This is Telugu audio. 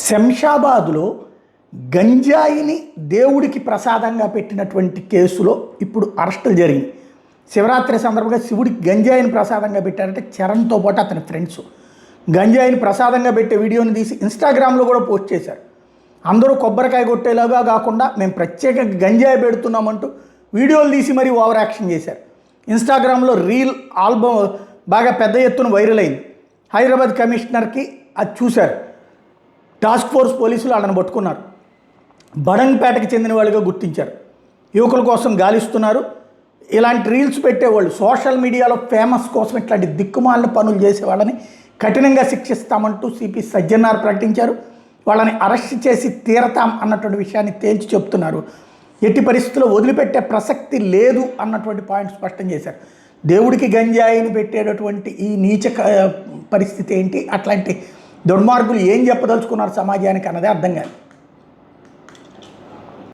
శంషాబాద్లో గంజాయిని దేవుడికి ప్రసాదంగా పెట్టినటువంటి కేసులో ఇప్పుడు అరెస్టులు జరిగింది. శివరాత్రి సందర్భంగా శివుడికి గంజాయిని ప్రసాదంగా పెట్టారంటే చరణ్తో పాటు అతని ఫ్రెండ్స్ గంజాయిని ప్రసాదంగా పెట్టే వీడియోని తీసి ఇన్స్టాగ్రామ్లో కూడా పోస్ట్ చేశారు. అందరూ కొబ్బరికాయ కొట్టేలాగా కాకుండా మేము ప్రత్యేకంగా గంజాయి పెడుతున్నామంటూ వీడియోలు తీసి మరీ ఓవర్ యాక్షన్ చేశారు. ఇన్స్టాగ్రామ్లో రీల్ ఆల్బమ్ బాగా పెద్ద ఎత్తున వైరల్ అయింది. హైదరాబాద్ కమిషనర్కి అది చూశారు. టాస్క్ ఫోర్స్ పోలీసులు వాళ్ళని పట్టుకున్నారు. బడంగ్పేటకి చెందిన వాళ్ళుగా గుర్తించారు. యువకుల కోసం గాలిస్తున్నారు. ఇలాంటి రీల్స్ పెట్టేవాళ్ళు సోషల్ మీడియాలో ఫేమస్ కోసం ఇట్లాంటి దిక్కుమాలిన పనులు చేసేవాళ్ళని కఠినంగా శిక్షిస్తామంటూ సిపి సజ్జనార్ ప్రకటించారు. వాళ్ళని అరెస్ట్ చేసి తీరతాం అన్నటువంటి విషయాన్ని తేల్చి చెప్తున్నారు. ఎట్టి పరిస్థితుల్లో వదిలిపెట్టే ప్రసక్తి లేదు అన్నటువంటి పాయింట్ స్పష్టం చేశారు. దేవుడికి గంజాయిని పెట్టేటటువంటి ఈ నీచ పరిస్థితి ఏంటి, అట్లాంటి దుర్మార్గులు ఏం చెప్పదలుచుకున్నారు సమాజానికి అన్నదే అర్థం కాదు.